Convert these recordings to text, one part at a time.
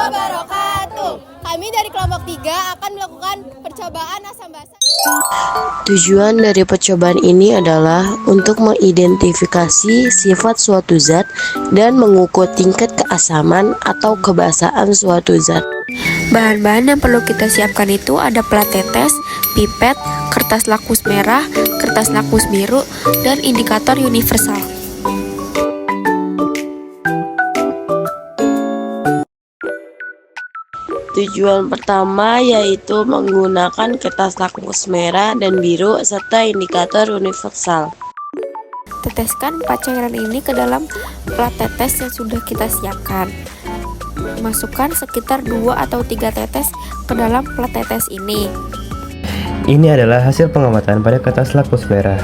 wabarakatuh. Kami dari kelompok 3 akan melakukan percobaan asam basa. Tujuan dari percobaan ini adalah untuk mengidentifikasi sifat suatu zat dan mengukur tingkat keasaman atau kebasaan suatu zat. Bahan-bahan yang perlu kita siapkan itu ada plat tetes, pipet, kertas lakus merah, kertas lakus biru, dan indikator universal. Tujuan pertama yaitu menggunakan kertas lakus merah dan biru serta indikator universal. Teteskan 4 cairan ini ke dalam plat tetes yang sudah kita siapkan. Masukkan sekitar 2 atau 3 tetes ke dalam plat tetes ini. Ini adalah hasil pengamatan pada kertas lakus merah,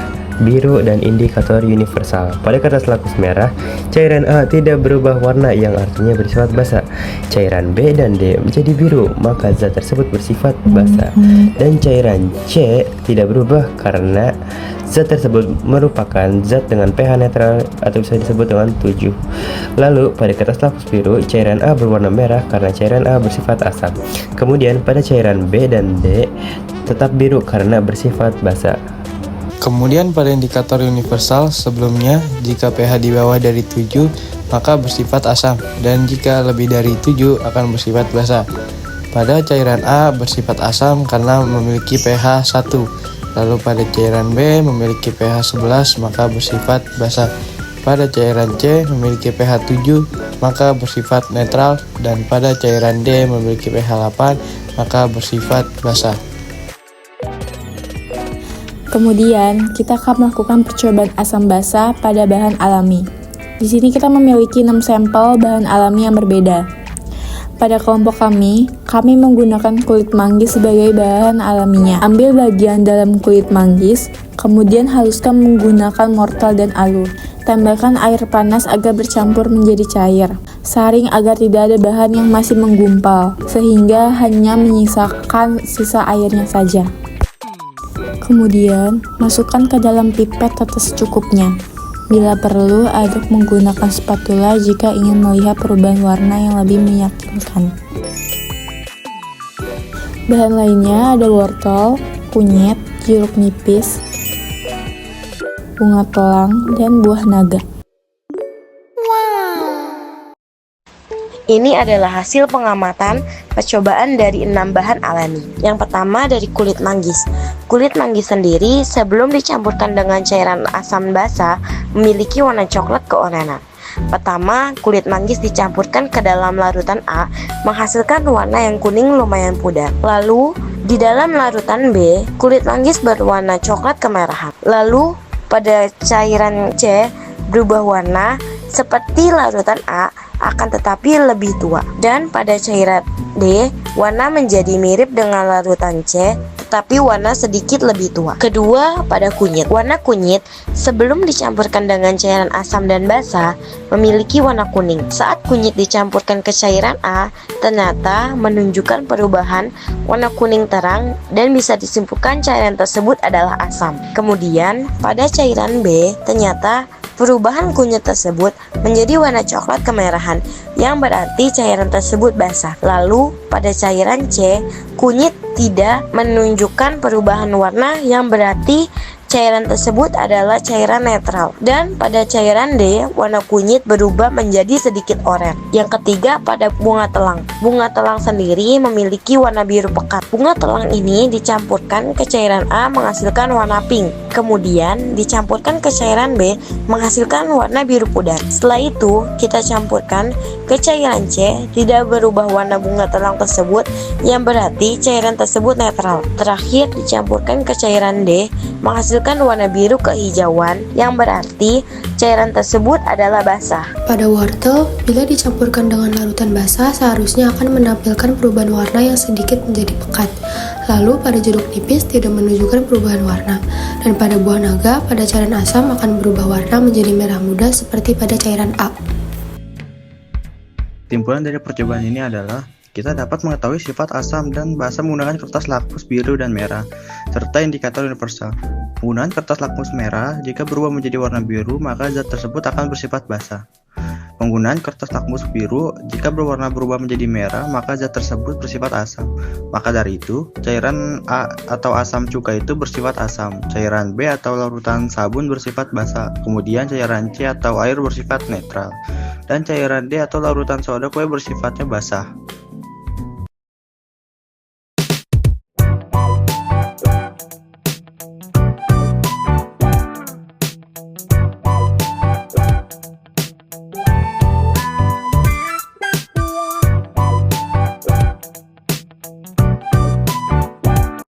biru, dan indikator universal. Pada kertas lakus merah, cairan A tidak berubah warna yang artinya bersifat basa. Cairan B dan D menjadi biru, maka zat tersebut bersifat basa. Dan cairan C tidak berubah karena zat tersebut merupakan zat dengan pH netral atau bisa disebut dengan 7. Lalu pada kertas lakus biru, cairan A berwarna merah karena cairan A bersifat asam. Kemudian pada cairan B dan D tetap biru karena bersifat basa. Kemudian pada indikator universal sebelumnya, jika pH di bawah dari 7 maka bersifat asam, dan jika lebih dari 7 akan bersifat basa. Pada cairan A bersifat asam karena memiliki pH 1, lalu pada cairan B memiliki pH 11 maka bersifat basa. Pada cairan C memiliki pH 7 maka bersifat netral, dan pada cairan D memiliki pH 8 maka bersifat basa. Kemudian, kita akan melakukan percobaan asam basa pada bahan alami. Di sini kita memiliki 6 sampel bahan alami yang berbeda. Pada kelompok kami menggunakan kulit manggis sebagai bahan alaminya. Ambil bagian dalam kulit manggis, kemudian haluskan menggunakan mortel dan alu. Tambahkan air panas agar bercampur menjadi cair. Saring agar tidak ada bahan yang masih menggumpal, sehingga hanya menyisakan sisa airnya saja. Kemudian, masukkan ke dalam pipet tetes secukupnya. Bila perlu, aduk menggunakan spatula jika ingin melihat perubahan warna yang lebih meyakinkan. Bahan lainnya ada wortel, kunyit, jeruk nipis, bunga telang, dan buah naga. Ini adalah hasil pengamatan percobaan dari 6 bahan alami. Yang pertama dari kulit manggis. Kulit manggis sendiri sebelum dicampurkan dengan cairan asam basa memiliki warna coklat keorangan. Pertama, kulit manggis dicampurkan ke dalam larutan A menghasilkan warna yang kuning lumayan pudar. Lalu, di dalam larutan B, kulit manggis berwarna coklat kemerahan. Lalu, pada cairan C berubah warna seperti larutan A akan tetapi lebih tua, dan pada cairan D warna menjadi mirip dengan larutan C tetapi warna sedikit lebih tua. Kedua, pada kunyit. Warna kunyit sebelum dicampurkan dengan cairan asam dan basa memiliki warna kuning. Saat kunyit dicampurkan ke cairan A, ternyata menunjukkan perubahan warna kuning terang dan bisa disimpulkan cairan tersebut adalah asam. Kemudian, pada cairan B, ternyata perubahan kunyit tersebut menjadi warna coklat kemerahan, yang berarti cairan tersebut basah. Lalu, pada cairan C, kunyit tidak menunjukkan perubahan warna, yang berarti cairan tersebut adalah cairan netral. Dan pada cairan D, warna kunyit berubah menjadi sedikit oranye. Yang ketiga, pada bunga telang. Bunga telang sendiri memiliki warna biru pekat. Bunga telang ini dicampurkan ke cairan A menghasilkan warna pink. Kemudian dicampurkan ke cairan B menghasilkan warna biru pudar. Setelah itu, kita campurkan ke cairan C, tidak berubah warna bunga telang tersebut, yang berarti cairan tersebut netral. Terakhir, dicampurkan ke cairan D menghasilkan warna biru kehijauan, yang berarti cairan tersebut adalah basah. Pada wortel, bila dicampurkan dengan larutan basah, seharusnya akan menampilkan perubahan warna yang sedikit menjadi pekat. Lalu pada jeruk nipis tidak menunjukkan perubahan warna. Dan pada buah naga, pada cairan asam akan berubah warna menjadi merah muda seperti pada cairan A. Kesimpulan dari percobaan ini adalah kita dapat mengetahui sifat asam dan basa menggunakan kertas lakus biru dan merah, serta indikator universal. Penggunaan kertas lakus merah, jika berubah menjadi warna biru, maka zat tersebut akan bersifat basa. Penggunaan kertas lakmus biru, jika berwarna berubah menjadi merah, maka zat tersebut bersifat asam. Maka dari itu, cairan A atau asam cuka itu bersifat asam, cairan B atau larutan sabun bersifat basa, kemudian cairan C atau air bersifat netral, dan cairan D atau larutan soda kue bersifatnya basah.